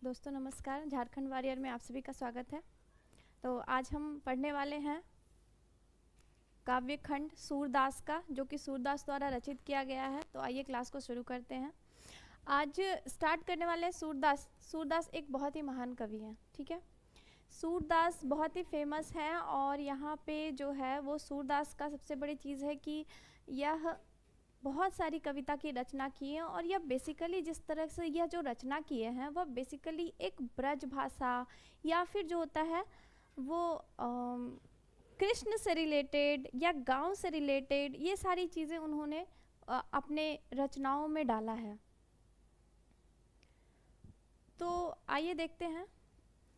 दोस्तों नमस्कार। झारखंड वॉरियर में आप सभी का स्वागत है। तो आज हम पढ़ने वाले हैं काव्य खंड सूरदास का, जो कि सूरदास द्वारा रचित किया गया है। तो आइए क्लास को शुरू करते हैं। आज स्टार्ट करने वाले हैं सूरदास। सूरदास एक बहुत ही महान कवि हैं, ठीक है। सूरदास बहुत ही फेमस हैं और यहाँ पे जो है वो सूरदास का सबसे बड़ी चीज़ है कि यह बहुत सारी कविता की रचना की है और यह बेसिकली जिस तरह से यह जो रचना किए हैं वह बेसिकली एक ब्रज भाषा या फिर जो होता है वो कृष्ण से रिलेटेड या गांव से रिलेटेड ये सारी चीज़ें उन्होंने अपने रचनाओं में डाला है। तो आइए देखते हैं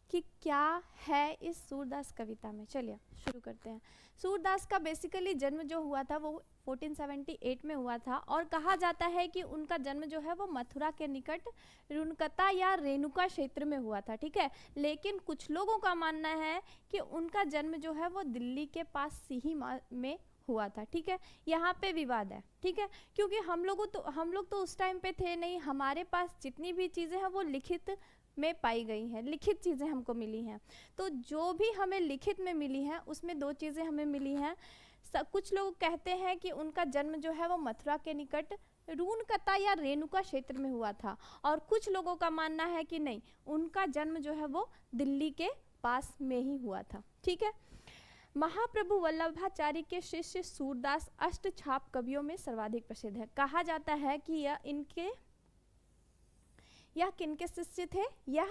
कि क्या है इस सूरदास कविता में। चलिए शुरू करते हैं। सूरदास का बेसिकली जन्म जो हुआ था वो 1478 में हुआ था और कहा जाता है कि उनका जन्म जो है वो मथुरा के निकट रुनकता या रेणुका क्षेत्र में हुआ था, ठीक है। लेकिन कुछ लोगों का मानना है कि उनका जन्म जो है वो दिल्ली के पास सिही में हुआ था, ठीक है। यहाँ पे विवाद है, ठीक है, क्योंकि हम लोग तो उस टाइम पे थे नहीं। हमारे पास जितनी भी चीज़ें हैं वो लिखित में पाई गई हैं, लिखित चीज़ें हमको मिली हैं। तो जो भी हमें लिखित में मिली हैं उसमें दो चीज़ें हमें मिली हैं। कुछ लोग कहते हैं कि उनका जन्म जो है वो मथुरा के निकट रूनकता या रेणुका क्षेत्र में हुआ था और कुछ लोगों का मानना है कि नहीं, उनका जन्म जो है वो दिल्ली के पास में ही हुआ था, ठीक है। महाप्रभु वल्लभाचार्य के शिष्य सूरदास अष्टछाप कवियों में सर्वाधिक प्रसिद्ध है। कहा जाता है कि यह किनके शिष्य थे? यह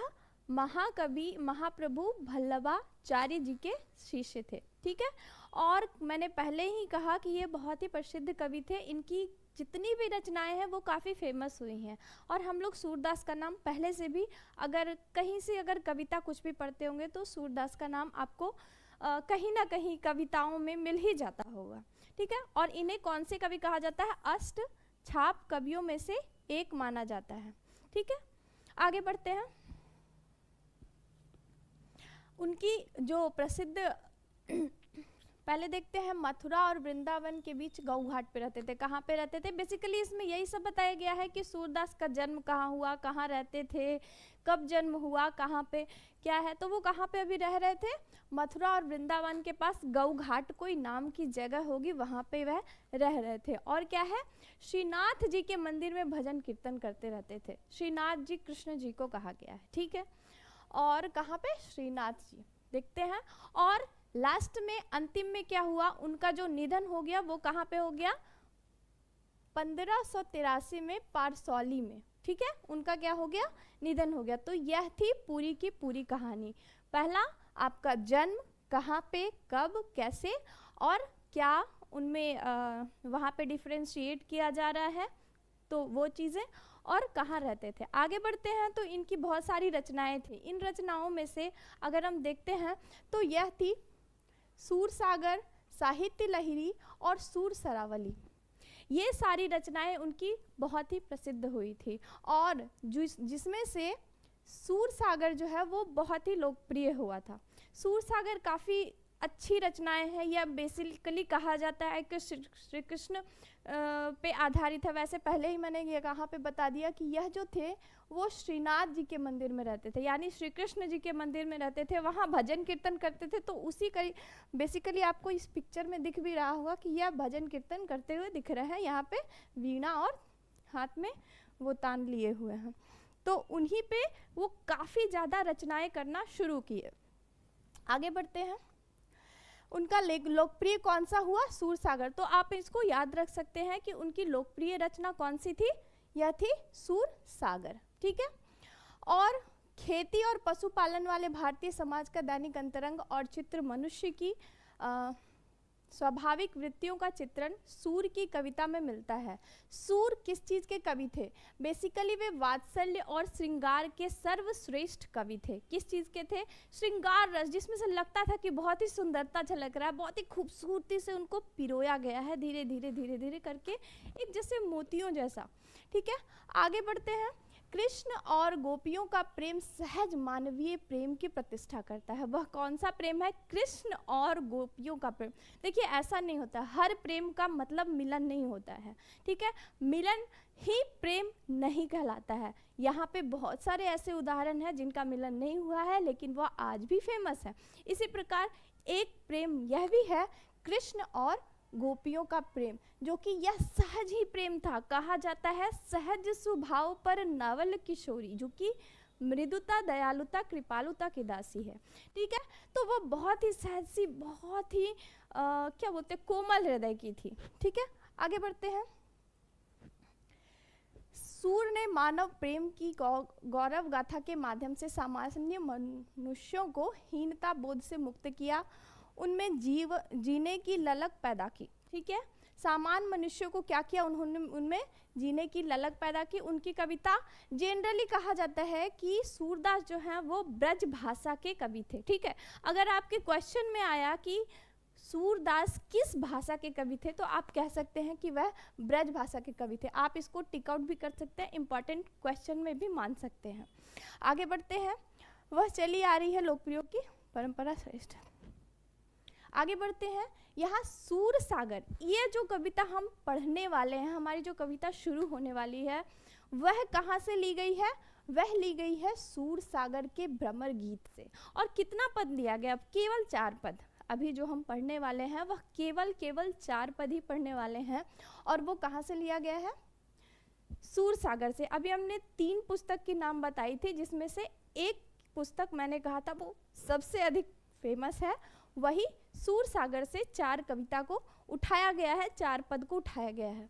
महाकवि महाप्रभु वल्लभाचार्य जी के शिष्य थे, ठीक है। और मैंने पहले ही कहा कि ये बहुत ही प्रसिद्ध कवि थे। इनकी जितनी भी रचनाएं हैं वो काफ़ी फेमस हुई हैं और हम लोग सूरदास का नाम पहले से भी अगर कहीं से अगर कविता कुछ भी पढ़ते होंगे तो सूरदास का नाम आपको कहीं ना कहीं कविताओं में मिल ही जाता होगा, ठीक है। और इन्हें कौन से कवि कहा जाता है? अष्ट छाप कवियों में से एक माना जाता है, ठीक है। आगे बढ़ते हैं। उनकी जो प्रसिद्ध पहले देखते हैं, मथुरा और वृंदावन के बीच गौ घाट पे रहते थे। कहाँ पे रहते थे? बेसिकली इसमें यही सब बताया गया है कि सूरदास का जन्म कहाँ हुआ, कहाँ रहते थे, कब जन्म हुआ, कहाँ पे क्या है। तो वो कहाँ पे अभी रह रहे थे? मथुरा और वृंदावन के पास गौ घाट कोई नाम की जगह होगी, वहाँ पे वह रह रहे थे। और क्या है? श्रीनाथ जी के मंदिर में भजन कीर्तन करते रहते थे। श्रीनाथ जी कृष्ण जी को कहा गया है, ठीक है। और कहाँ पे? श्रीनाथ जी देखते हैं। और लास्ट में अंतिम में क्या हुआ? उनका जो निधन हो गया वो कहाँ पे हो गया? 1583 में पारसौली में, ठीक है। उनका क्या हो गया? निधन हो गया। तो यह थी पूरी की पूरी कहानी। पहला आपका जन्म, कहाँ पे, कब, कैसे और क्या उनमें वहाँ पे डिफ्रेंशिएट किया जा रहा है, तो वो चीज़ें, और कहाँ रहते थे। आगे बढ़ते हैं तो इनकी बहुत सारी रचनाएं थी। इन रचनाओं में से अगर हम देखते हैं तो यह थी सूरसागर, साहित्य लहरी और सूर सरावली। ये सारी रचनाएं उनकी बहुत ही प्रसिद्ध हुई थी और जिसमें से सूरसागर जो है वो बहुत ही लोकप्रिय हुआ था। सूरसागर काफ़ी अच्छी रचनाएं हैं। यह बेसिकली कहा जाता है कि श्री कृष्ण पे आधारित है। वैसे पहले ही मैंने ये कहाँ पे बता दिया कि यह जो थे वो श्रीनाथ जी के मंदिर में रहते थे, यानी श्री कृष्ण जी के मंदिर में रहते थे, वहाँ भजन कीर्तन करते थे। तो उसी का बेसिकली आपको इस पिक्चर में दिख भी रहा होगा कि यह भजन कीर्तन करते हुए दिख रहे हैं। यहाँ पे वीणा और हाथ में वो तान लिए हुए हैं। तो उन्हीं पे वो काफ़ी ज़्यादा रचनाएं करना शुरू किए। आगे बढ़ते हैं। उनका लोकप्रिय कौन सा हुआ? सूरसागर। तो आप इसको याद रख सकते हैं कि उनकी लोकप्रिय रचना कौन सी थी? यह थी सूरसागर, ठीक है। और खेती और पशुपालन वाले भारतीय समाज का दैनिक अंतरंग और चित्र मनुष्य की स्वाभाविक वृत्तियों का चित्रण सूर की कविता में मिलता है। सूर किस चीज़ के कवि थे? बेसिकली वे वात्सल्य और श्रृंगार के सर्वश्रेष्ठ कवि थे। किस चीज़ के थे? श्रृंगार रस, जिसमें से लगता था कि बहुत ही सुंदरता झलक रहा है, बहुत ही खूबसूरती से उनको पिरोया गया है, धीरे धीरे धीरे धीरे करके, एक जैसे मोतियों जैसा, ठीक है। आगे बढ़ते हैं। कृष्ण और गोपियों का प्रेम सहज मानवीय प्रेम की प्रतिष्ठा करता है। वह कौन सा प्रेम है? कृष्ण और गोपियों का प्रेम। देखिए ऐसा नहीं होता, हर प्रेम का मतलब मिलन नहीं होता है, ठीक है। मिलन ही प्रेम नहीं कहलाता है। यहाँ पे बहुत सारे ऐसे उदाहरण हैं जिनका मिलन नहीं हुआ है लेकिन वह आज भी फेमस है। इसी प्रकार एक प्रेम यह भी है, कृष्ण और गोपियों का प्रेम, जो कि यह सहज ही प्रेम था। कहा जाता है सहज स्वभाव पर नवल किशोरी, जो कि मृदुता, दयालुता, कृपालुता की दासी है, ठीक है। तो वो बहुत ही सहज सी, बहुत ही क्या बोलते हैं, कोमल हृदय की थी, ठीक है। आगे बढ़ते हैं। सूर ने मानव प्रेम की गौरव गाथा के माध्यम से सामान्य मनुष्यों को हीनता बोध से मुक्त किया, उनमें जीने की ललक पैदा की, ठीक है। सामान्य मनुष्यों को क्या किया? उन्होंने उनमें जीने की ललक पैदा की। उनकी कविता जनरली कहा जाता है कि सूरदास जो हैं वो ब्रज भाषा के कवि थे, ठीक है। अगर आपके क्वेश्चन में आया कि सूरदास किस भाषा के कवि थे, तो आप कह सकते हैं कि वह ब्रज भाषा के कवि थे। आप इसको टिक आउट भी कर सकते हैं, इंपॉर्टेंट क्वेश्चन में भी मान सकते हैं। आगे बढ़ते हैं। वह चली आ रही है लोकप्रिय की परंपरा श्रेष्ठ। आगे बढ़ते हैं। यहाँ सूर सागर, ये जो कविता हम पढ़ने वाले हैं, हमारी जो कविता शुरू होने वाली है, वह कहाँ से ली गई है? वह ली गई है सूर सागर के भ्रमर गीत से। और कितना पद लिया गया? केवल 4 पद। अभी जो हम पढ़ने वाले हैं वह केवल 4 पद ही पढ़ने वाले हैं। और वो कहाँ से लिया गया है? सूर सागर से। अभी हमने 3 पुस्तक के नाम बताई थी, जिसमें से एक पुस्तक मैंने कहा था वो सबसे अधिक फेमस है, वही सूर सागर से 4 कविता को उठाया गया है, 4 पद को उठाया गया है।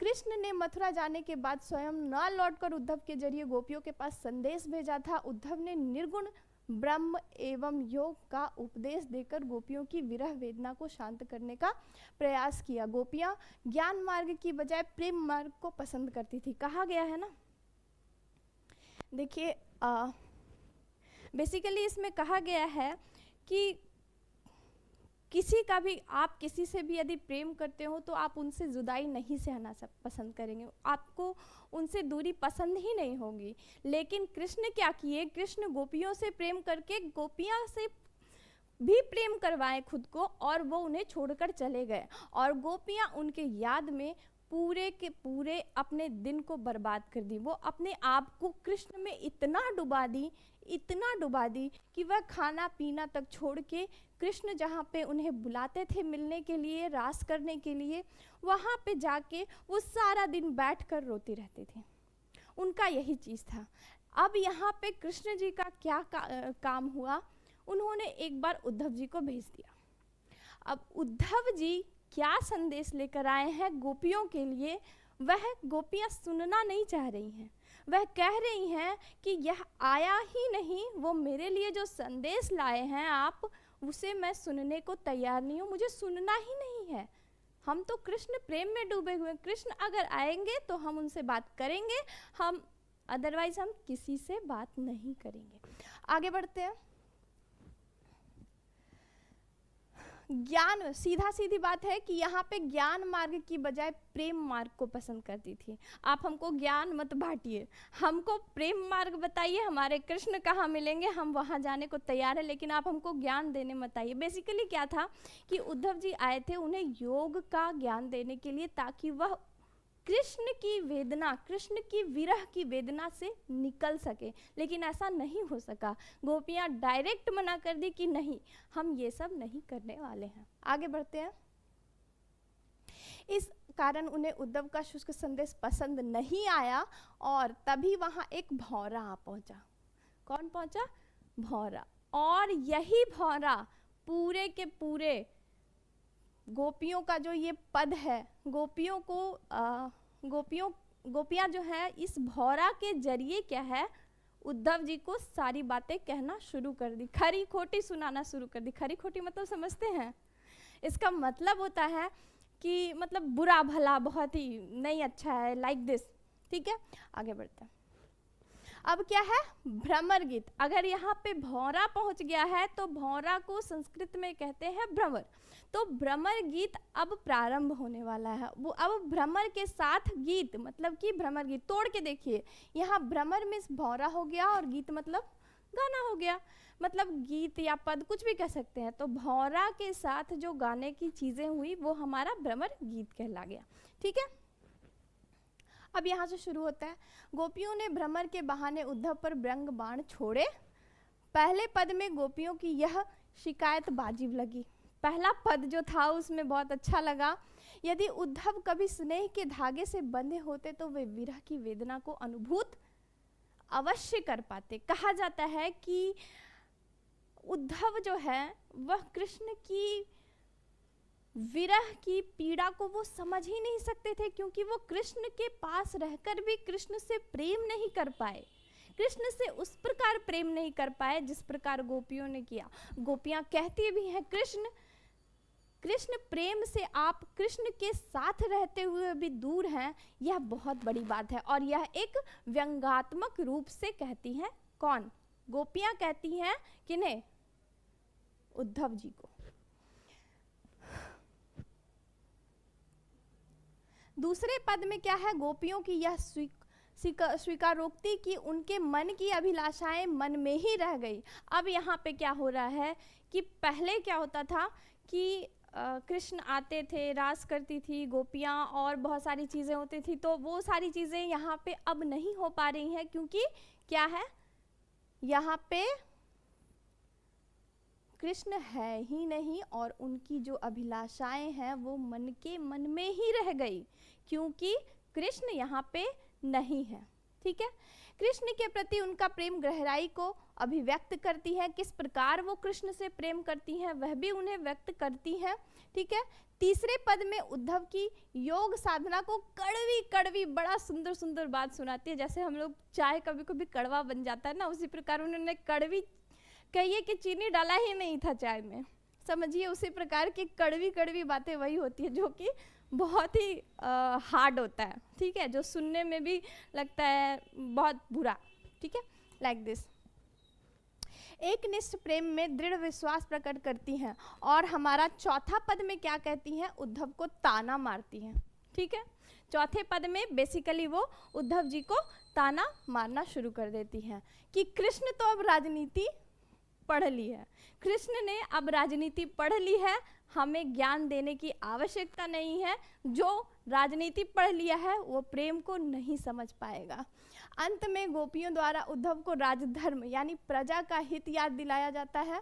कृष्ण ने मथुरा जाने के बाद स्वयं न लौटकर उद्धव के जरिए गोपियों के पास संदेश भेजा था। उद्धव ने निर्गुण ब्रह्म एवं योग का उपदेश देकर गोपियों की विरह वेदना को शांत करने का प्रयास किया। गोपियां ज्ञान मार्ग की बजाय प्रेम मार्ग को पसंद करती थी, कहा गया है ना। देखिए बेसिकली इसमें कहा गया है कि किसी का भी, आप किसी से भी यदि प्रेम करते हो तो आप उनसे जुदाई नहीं सहना पसंद करेंगे, आपको उनसे दूरी पसंद ही नहीं होगी। लेकिन कृष्ण क्या किए? कृष्ण गोपियों से प्रेम करके गोपियां से भी प्रेम करवाए खुद को, और वो उन्हें छोड़कर चले गए। और गोपियां उनके याद में पूरे के पूरे अपने दिन को बर्बाद कर दी। वो अपने आप को कृष्ण में इतना डुबा दी कि वह खाना पीना तक छोड़ के कृष्ण जहाँ पे उन्हें बुलाते थे मिलने के लिए, रास करने के लिए, वहाँ पे जाके वो सारा दिन बैठकर रोती रहती थी। उनका यही चीज़ था। अब यहाँ पे कृष्ण जी का क्या काम हुआ? उन्होंने एक बार उद्धव जी को भेज दिया। अब उद्धव जी क्या संदेश लेकर आए हैं गोपियों के लिए, वह गोपियाँ सुनना नहीं चाह रही हैं। वह कह रही हैं कि यह आया ही नहीं, वो मेरे लिए जो संदेश लाए हैं आप, उसे मैं सुनने को तैयार नहीं हूँ, मुझे सुनना ही नहीं है। हम तो कृष्ण प्रेम में डूबे हुए हैं। कृष्ण अगर आएंगे तो हम उनसे बात करेंगे, हम अदरवाइज हम किसी से बात नहीं करेंगे। आगे बढ़ते हैं। ज्ञान, सीधा सीधी बात है कि यहाँ पे ज्ञान मार्ग की बजाय प्रेम मार्ग को पसंद करती थी। आप हमको ज्ञान मत बांटिए, हमको प्रेम मार्ग बताइए, हमारे कृष्ण कहाँ मिलेंगे, हम वहाँ जाने को तैयार है, लेकिन आप हमको ज्ञान देने मत आइए। बेसिकली क्या था कि उद्धव जी आए थे उन्हें योग का ज्ञान देने के लिए, ताकि वह कृष्ण की वेदना, कृष्ण की विरह की वेदना से निकल सके। लेकिन ऐसा नहीं हो सका। गोपियाँ डायरेक्ट मना कर दी कि नहीं, हम ये सब नहीं करने वाले हैं। आगे बढ़ते हैं। इस कारण उन्हें उद्धव का शुष्क संदेश पसंद नहीं आया, और तभी वहाँ एक भौरा आ पहुँचा। कौन पहुँचा? भौरा। और यही भौरा पूरे के पूरे गोपियों का जो ये पद है, गोपियाँ जो है इस भौरा के जरिए क्या है, उद्धव जी को सारी बातें कहना शुरू कर दी, खरी खोटी सुनाना शुरू कर दी। खरी खोटी मतलब समझते हैं? इसका मतलब होता है कि मतलब बुरा भला, बहुत ही नहीं अच्छा है, लाइक दिस, ठीक है। आगे बढ़ते हैं। अब क्या है, भ्रमर गीत। अगर यहाँ पे भौरा पहुंच गया है तो भौरा को संस्कृत में कहते हैं भ्रमर। तो भ्रमर गीत अब प्रारंभ होने वाला है। वो अब भ्रमर के साथ गीत, मतलब कि भ्रमर गीत। तोड़ के देखिए, यहाँ भ्रमर में भौरा हो गया और गीत मतलब गाना हो गया, मतलब गीत या पद कुछ भी कह सकते हैं। तो भौरा के साथ जो गाने की चीजें हुई वो हमारा भ्रमर गीत कहला गया। ठीक है, अब यहाँ से शुरू होता है। गोपियों ने भ्रमर के बहाने उद्धव पर व्यंग बाण छोड़े। पहले पद में गोपियों की यह शिकायत वाजिब लगी। पहला पद जो था उसमें बहुत अच्छा लगा। यदि उद्धव कभी स्नेह के धागे से बंधे होते तो वे विरह की वेदना को अनुभूत अवश्य कर पाते। कहा जाता है कि उद्धव जो है वह कृष्ण की विरह की पीड़ा को वो समझ ही नहीं सकते थे, क्योंकि वो कृष्ण के पास रहकर भी कृष्ण से प्रेम नहीं कर पाए, कृष्ण से उस प्रकार प्रेम नहीं कर पाए जिस प्रकार गोपियों ने किया। गोपियां कहती भी हैं, कृष्ण प्रेम से आप कृष्ण के साथ रहते हुए भी दूर हैं, यह बहुत बड़ी बात है। और यह एक व्यंग्यात्मक रूप से कहती हैं। कौन? गोपियां कहती हैं किन्हें? उद्धव जी को। दूसरे पद में क्या है? गोपियों की यह स्वीकारोक्ति कि उनके मन की अभिलाषाएं मन में ही रह गई। अब यहाँ पे क्या हो रहा है कि पहले क्या होता था कि कृष्ण आते थे, रास करती थी गोपियाँ और बहुत सारी चीज़ें होती थी, तो वो सारी चीज़ें यहाँ पे अब नहीं हो पा रही हैं, क्योंकि क्या है, यहाँ पे कृष्ण है ही नहीं और उनकी जो अभिलाषाएं हैं वो मन के मन में ही रह गई, क्योंकि कृष्ण यहाँ पे नहीं है। ठीक है, कृष्ण के प्रति उनका प्रेम गहराई को अभिव्यक्त करती है। किस प्रकार वो कृष्ण से प्रेम करती हैं वह भी उन्हें व्यक्त करती हैं। ठीक है, तीसरे पद में उद्धव की योग साधना को कड़वी कड़वी बड़ा सुंदर सुंदर बात सुनाती है। जैसे हम लोग चाय कभी कभी कड़वा बन जाता है ना, उसी प्रकार उन्होंने कड़वी, कहिए कि चीनी डाला ही नहीं था चाय में, समझिए उसी प्रकार की कड़वी कड़वी बातें वही होती है जो कि बहुत ही हार्ड होता है। ठीक है, जो सुनने में भी लगता है बहुत बुरा। ठीक है, लाइक दिस। एक निष्ठ प्रेम में दृढ़ विश्वास प्रकट करती हैं। और हमारा चौथा पद में क्या कहती हैं? उद्धव को ताना मारती हैं। ठीक है, चौथे पद में बेसिकली वो उद्धव जी को ताना मारना शुरू कर देती हैं कि कृष्ण तो अब राजनीति पढ़ ली है, कृष्ण ने अब राजनीति पढ़ ली है, हमें ज्ञान देने की आवश्यकता नहीं है, जो राजनीति पढ़ लिया है वो प्रेम को नहीं समझ पाएगा। अंत में गोपियों द्वारा उद्धव को राजधर्म यानी प्रजा का हित याद दिलाया जाता है।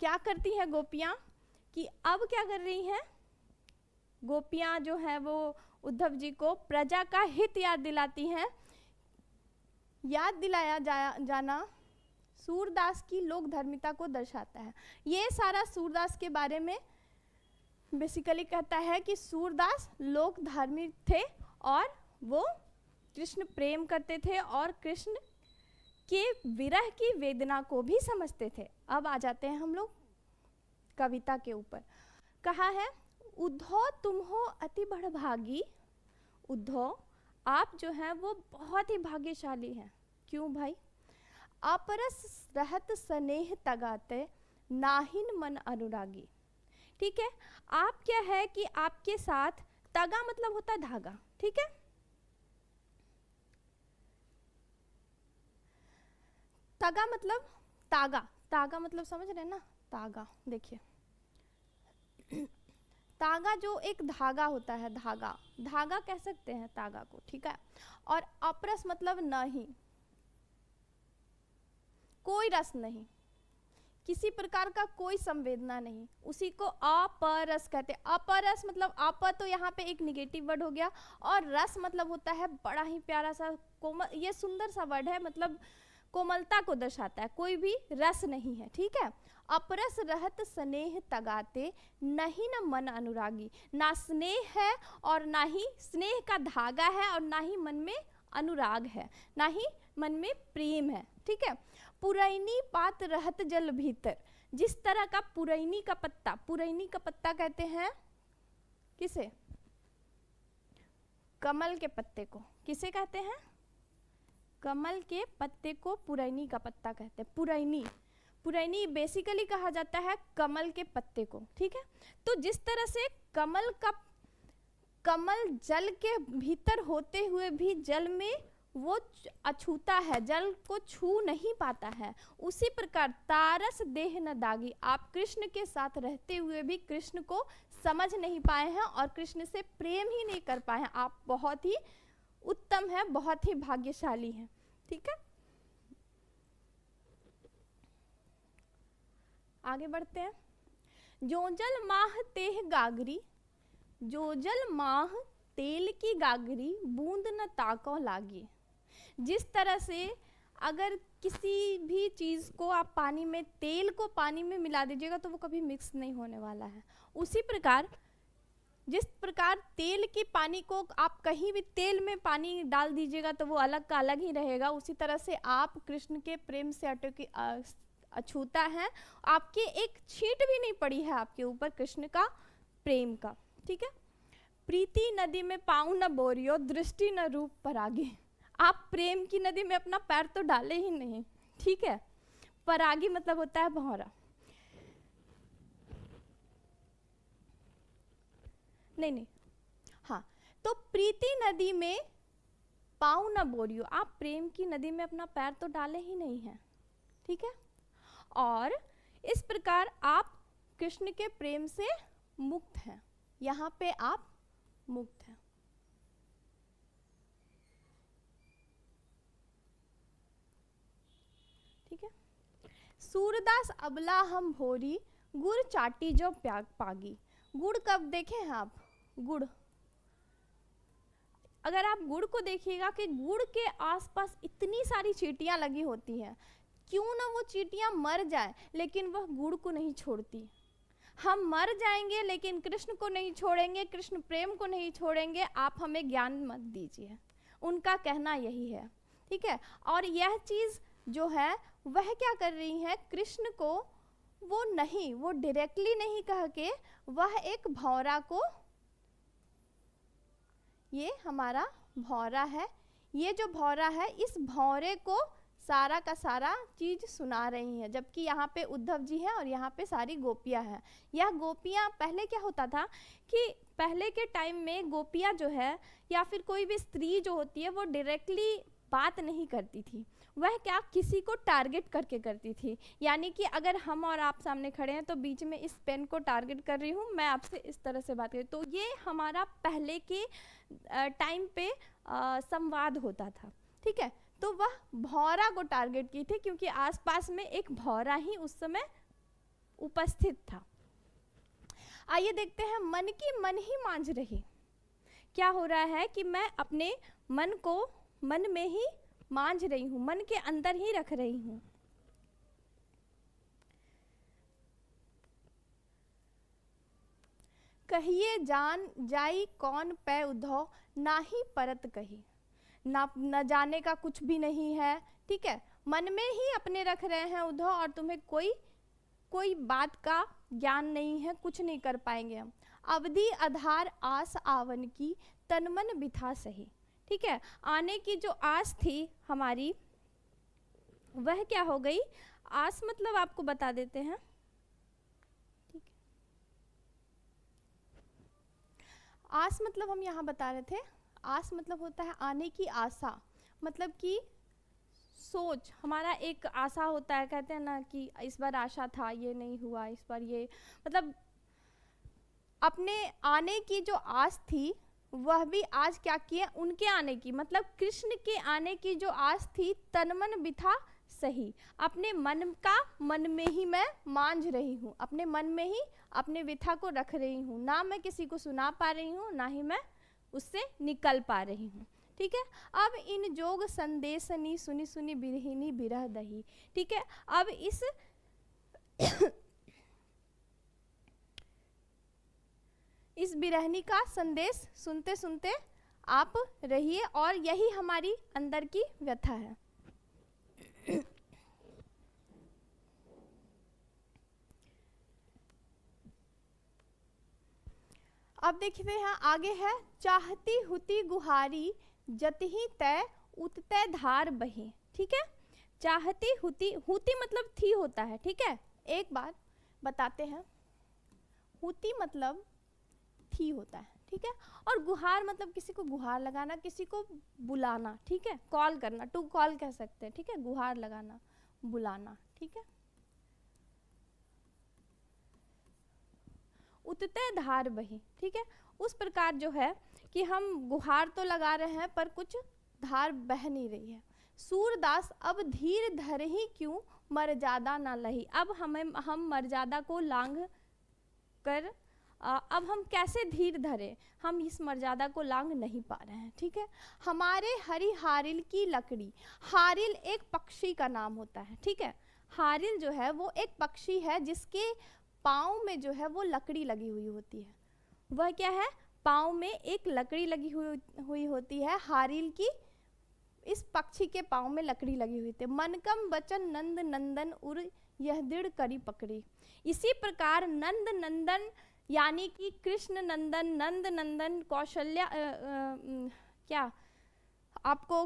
क्या करती हैं गोपियाँ कि अब क्या कर रही हैं? गोपियाँ जो है वो उद्धव जी को प्रजा का हित याद दिलाती हैं। याद दिलाया जाना सूरदास की लोक धर्मिता को दर्शाता है। ये सारा सूरदास के बारे में बेसिकली कहता है कि सूरदास लोक धार्मिक थे और वो कृष्ण प्रेम करते थे और कृष्ण के विरह की वेदना को भी समझते थे। अब आ जाते हैं हम लोग कविता के ऊपर। कहा है, उद्धव तुम हो अति बड़भागी। उद्धव आप जो हैं वो बहुत ही भाग्यशाली हैं। क्यों भाई? अपरस रहत स्नेह तगाते नाहिन मन अनुरागी। ठीक है, आप क्या है कि आपके साथ, तगा मतलब होता है धागा। ठीक है, तगा मतलब तागा, तागा मतलब समझ रहे हैं ना, तागा। देखिए तागा जो एक धागा होता है, धागा, धागा कह सकते हैं तागा को। ठीक है, और अपरस मतलब नहीं, कोई रस नहीं, किसी प्रकार का कोई संवेदना नहीं, उसी को अपरस कहते हैं। अपरस मतलब अप तो यहाँ पे एक निगेटिव वर्ड हो गया, और रस मतलब होता है बड़ा ही प्यारा सा कोमल, ये सुंदर सा वर्ड है, मतलब कोमलता को दर्शाता है, कोई भी रस नहीं है। ठीक है, अपरस रहत स्नेह तगाते नहीं न मन अनुरागी। ना स्नेह है और ना ही स्नेह का धागा है और ना ही मन में अनुराग है, ना ही मन में प्रेम है। ठीक है, पुरैनी पात रहत जल भीतर। जिस तरह का पुरैनी का पत्ता, पुरैनी का पत्ता कहते हैं किसे? कमल के पत्ते को। किसे कहते हैं? कमल के पत्ते को पुरैनी का पत्ता कहते हैं। पुरैनी, पुरैनी बेसिकली कहा जाता है कमल के पत्ते को, ठीक है। तो जिस तरह से कमल जल के भीतर होते हुए भी जल में वो अछूता है, जल को छू नहीं पाता है, उसी प्रकार तारस देह न दागी, आप कृष्ण के साथ रहते हुए भी कृष्ण को समझ नहीं पाए हैं और कृष्ण से प्रेम ही नहीं कर पाए हैं। आप बहुत ही उत्तम हैं, बहुत ही भाग्यशाली हैं, ठीक है। आगे बढ़ते हैं। जो जल माह तेह गागरी, जो जल माह तेल की गागरी, बूंद न ताको लागी। जिस तरह से अगर किसी भी चीज़ को आप पानी में, तेल को पानी में मिला दीजिएगा तो वो कभी मिक्स नहीं होने वाला है, उसी प्रकार जिस प्रकार तेल की पानी को आप कहीं भी तेल में पानी डाल दीजिएगा तो वो अलग का अलग ही रहेगा, उसी तरह से आप कृष्ण के प्रेम से अछूता है, आपकी एक छींट भी नहीं पड़ी है आपके ऊपर कृष्ण का प्रेम का, ठीक है। प्रीति नदी में पाँव न बोरियो, दृष्टि न रूप परागी। आप प्रेम की नदी में अपना पैर तो डाले ही नहीं, ठीक है। परागी मतलब होता है भौरा, नहीं, हाँ। तो प्रीति नदी में पाँव न बोरियो, आप प्रेम की नदी में अपना पैर तो डाले ही नहीं है, ठीक है। और इस प्रकार आप कृष्ण के प्रेम से मुक्त हैं, यहाँ पे आप मुक्त हैं। ठीक है। सूरदास अबला हम भोरी, गुड़ चाटी जो प्याग पागी। गुड़ कब देखे हैं आप? गुड़, अगर आप गुड़ को देखिएगा कि गुड़ के आसपास इतनी सारी चींटियां लगी होती हैं, क्यों ना वो चींटियां मर जाए लेकिन वह गुड़ को नहीं छोड़ती। हम मर जाएंगे लेकिन कृष्ण को नहीं छोड़ेंगे, कृष्ण प्रेम को नहीं छोड़ेंगे, आप हमें ज्ञान मत दीजिए, उनका कहना यही है, ठीक है। और यह चीज़ जो है वह क्या कर रही है, कृष्ण को वो नहीं, वो डायरेक्टली नहीं कह के वह एक भौरा को, ये हमारा भौरा है, ये जो भौरा है इस भौरे को सारा का सारा चीज सुना रही है, जबकि यहाँ पे उद्धव जी हैं और यहाँ पे सारी गोपियाँ हैं। यह गोपियाँ, पहले क्या होता था कि पहले के टाइम में गोपियाँ जो है या फिर कोई भी स्त्री जो होती है वो डायरेक्टली बात नहीं करती थी, वह क्या किसी को टारगेट करके करती थी। यानी कि अगर हम और आप सामने खड़े हैं तो बीच में इस पेन को टारगेट कर रही हूँ, मैं आपसे इस तरह से बात करी, तो ये हमारा पहले के टाइम पे संवाद होता था, ठीक है। तो वह भौरा को टारगेट की थी क्योंकि आसपास में एक भौरा ही उस समय उपस्थित था। आइए देखते हैं, मन की मन ही मांझ रही। क्या हो रहा है कि मैं अपने मन को मन में ही मांझ रही हूँ, मन के अंदर ही रख रही हूँ। कहिए जान जाई कौन पै उद्धव, ना ही परत कही। ना न जाने का कुछ भी नहीं है, ठीक है, मन में ही अपने रख रहे हैं उद्धव, और तुम्हें कोई बात का ज्ञान नहीं है, कुछ नहीं कर पाएंगे हम। अवधि आधार आस आवन की, तन मन बिथा सही, ठीक है। आने की जो आस थी हमारी वह क्या हो गई, आस मतलब आपको बता देते हैं, ठीक है। आस मतलब हम यहाँ बता रहे थे, आस मतलब होता है आने की आशा, मतलब कि सोच, हमारा एक आशा होता है, कहते हैं ना कि इस बार आशा था ये नहीं हुआ, इस बार ये, मतलब अपने आने की जो आस थी वह भी आज क्या किए, उनके आने की, मतलब कृष्ण के आने की जो आस थी, तन मन बिथा सही, अपने मन का मन में ही मैं मांझ रही हूँ, अपने मन में ही अपने विथा को रख रही हूँ, ना मैं किसी को सुना पा रही हूँ, ना ही मैं उससे निकल पा रही हूँ, ठीक है। अब इन जोग संदेशनी सुनी सुनी बिरहिनी बिरह दही, ठीक है। अब इस बिरहनी का संदेश सुनते सुनते आप रहिए, और यही हमारी अंदर की व्यथा है। अब देखते हैं आगे है, चाहती हुती गुहारी जतही तय उतते धार बहे, ठीक है। चाहती हुती, हुती मतलब थी होता है, ठीक है। एक बात बताते हैं, हुती मतलब थी होता है, ठीक है। और गुहार मतलब किसी को गुहार लगाना, किसी को बुलाना, ठीक है, कॉल करना, टू कॉल कह सकते हैं, ठीक है। गुहार लगाना, बुलाना, ठीक है। उतते धार बही, ठीक है। उस प्रकार जो है कि हम गुहार तो लगा रहे हैं पर कुछ धार बह नहीं रही है। सूरदास अब धीर धर ही क्यों मर्यादा ना लही, अब हम मर्यादा को लांघ कर अब हम कैसे धीर धरे, हम इस मर्यादा को लांघ नहीं पा रहे हैं, ठीक है। हमारे हरि हारिल की लकड़ी, हारिल एक पक्षी का नाम होता है, ठीक है। हारिल जो है वो एक पक्षी है जिसके पाँव में जो है वो लकड़ी लगी हुई होती है। वह क्या है, पाँव में एक लकड़ी लगी हुई होती है। हारिल की, इस पक्षी के पाँव में लकड़ी लगी हुई थी। मनकम बचन नंद नंदन उर यह दृढ़ करी पकड़ी। इसी प्रकार नंद नंदन यानी कि कृष्ण नंदन, नंद नंदन, कौशल्या क्या आपको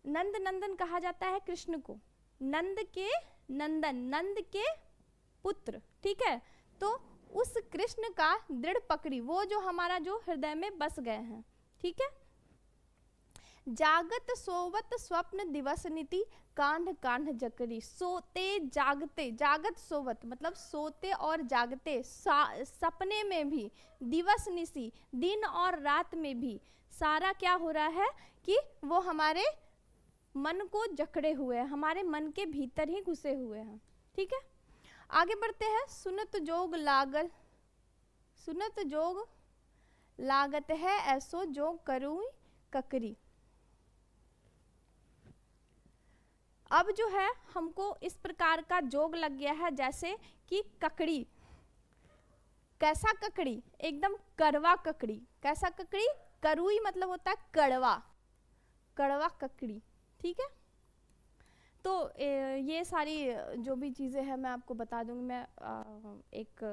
नंद नंदन कहा जाता है कृष्ण को, नंद के नंदन, नंद के पुत्र, ठीक है। तो उस कृष्ण का दृढ़ पकड़ी, वो जो हमारा जो हृदय में बस गए हैं, ठीक है। जागत सोवत स्वप्न दिवस नीति कांध कांध जकरी, सोते जागते, जागत सोवत मतलब सोते और जागते, सपने में भी, दिवस निशी दिन और रात में भी, सारा क्या हो रहा है कि वो हमारे मन को जकड़े हुए हैं, हमारे मन के भीतर ही घुसे हुए हैं, ठीक है। आगे बढ़ते हैं। सुनत जोग लागल, सुनत जोग लागत है ऐसो जो करूँ ककरी। अब जो है हमको इस प्रकार का जोग लग गया है जैसे कि ककड़ी। कैसा ककड़ी, एकदम कड़वा ककड़ी। कैसा ककड़ी, करुई मतलब होता है कड़वा, कड़वा ककड़ी, ठीक है। तो ये सारी जो भी चीज़ें हैं मैं आपको बता दूंगी, मैं एक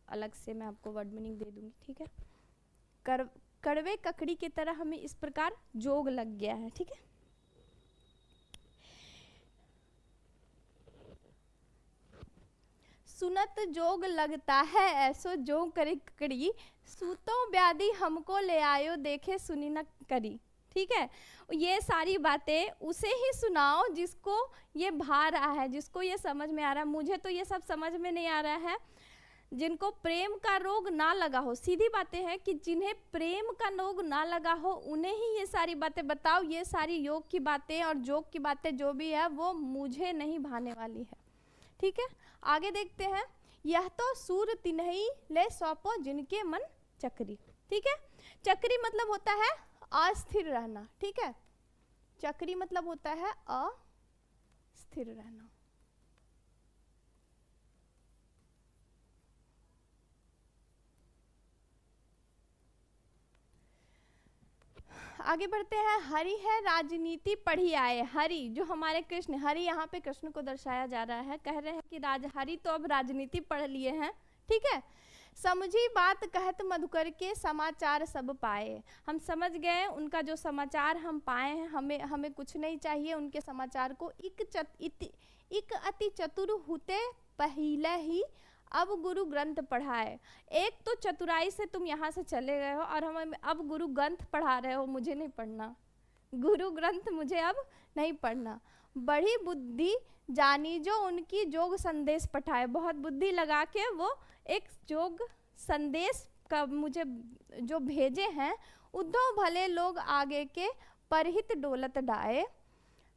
अलग से मैं आपको वर्ड मीनिंग दे दूंगी, ठीक है। कड़वे ककड़ी की तरह हमें इस प्रकार जोग लग गया है, ठीक है। सुनत जोग लगता है ऐसो जो करे ककड़ी, सूतो व्याधि हमको ले आयो देखे सुनी न करी, ठीक है। ये सारी बातें उसे ही सुनाओ जिसको ये भा रहा है, जिसको ये समझ में आ रहा है। मुझे तो ये सब समझ में नहीं आ रहा है। जिनको प्रेम का रोग ना लगा हो, सीधी बातें हैं कि जिन्हें प्रेम का रोग ना लगा हो उन्हें ही ये सारी बातें बताओ। ये सारी योग की बातें और जोग की बातें जो भी है वो मुझे नहीं भाने वाली है, ठीक है। आगे देखते हैं। यह तो सूर तिन्हई ले सौंपो जिनके मन चक्री, ठीक है। चक्री मतलब होता है अस्थिर रहना, ठीक है। चक्री मतलब होता है अस्थिर रहना। आगे बढ़ते हैं। हरि है राजनीति पढ़ी आए, हरि जो हमारे कृष्ण, हरि यहाँ पे कृष्ण को दर्शाया जा रहा है। कह रहे हैं कि हरि तो अब राजनीति पढ़ लिए हैं, ठीक है। समझी बात कहत मधुकर के समाचार सब पाए, हम समझ गए उनका जो समाचार हम पाए हैं, हमें कुछ नहीं चाहिए उनके समाचार को। इक अति चतुर हुते पहिले ही अब गुरु ग्रंथ पढ़ाए। एक तो चतुराई से तुम यहाँ से चले गए हो और हमें अब गुरु ग्रंथ पढ़ा रहे हो, मुझे नहीं पढ़ना गुरु ग्रंथ, मुझे अब नहीं पढ़ना। बड़ी बुद्धि जानी जो उनकी जोग संदेश पठाए, बहुत बुद्धि लगा के वो एक जोग संदेश का मुझे जो भेजे हैं। उद्धव भले लोग आगे के परहित डोलत डाए,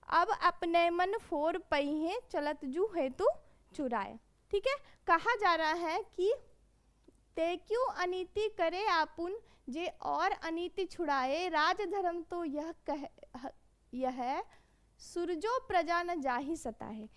अब अपने मन फोर पहिए चलत जू हेतु चुराए, ठीक है। कहा जा रहा है कि ते क्यों अनीति करे आपुन जे और अनीति छुड़ाए, राज धर्म तो यह सूरजो प्रजा न जाहि सताहे।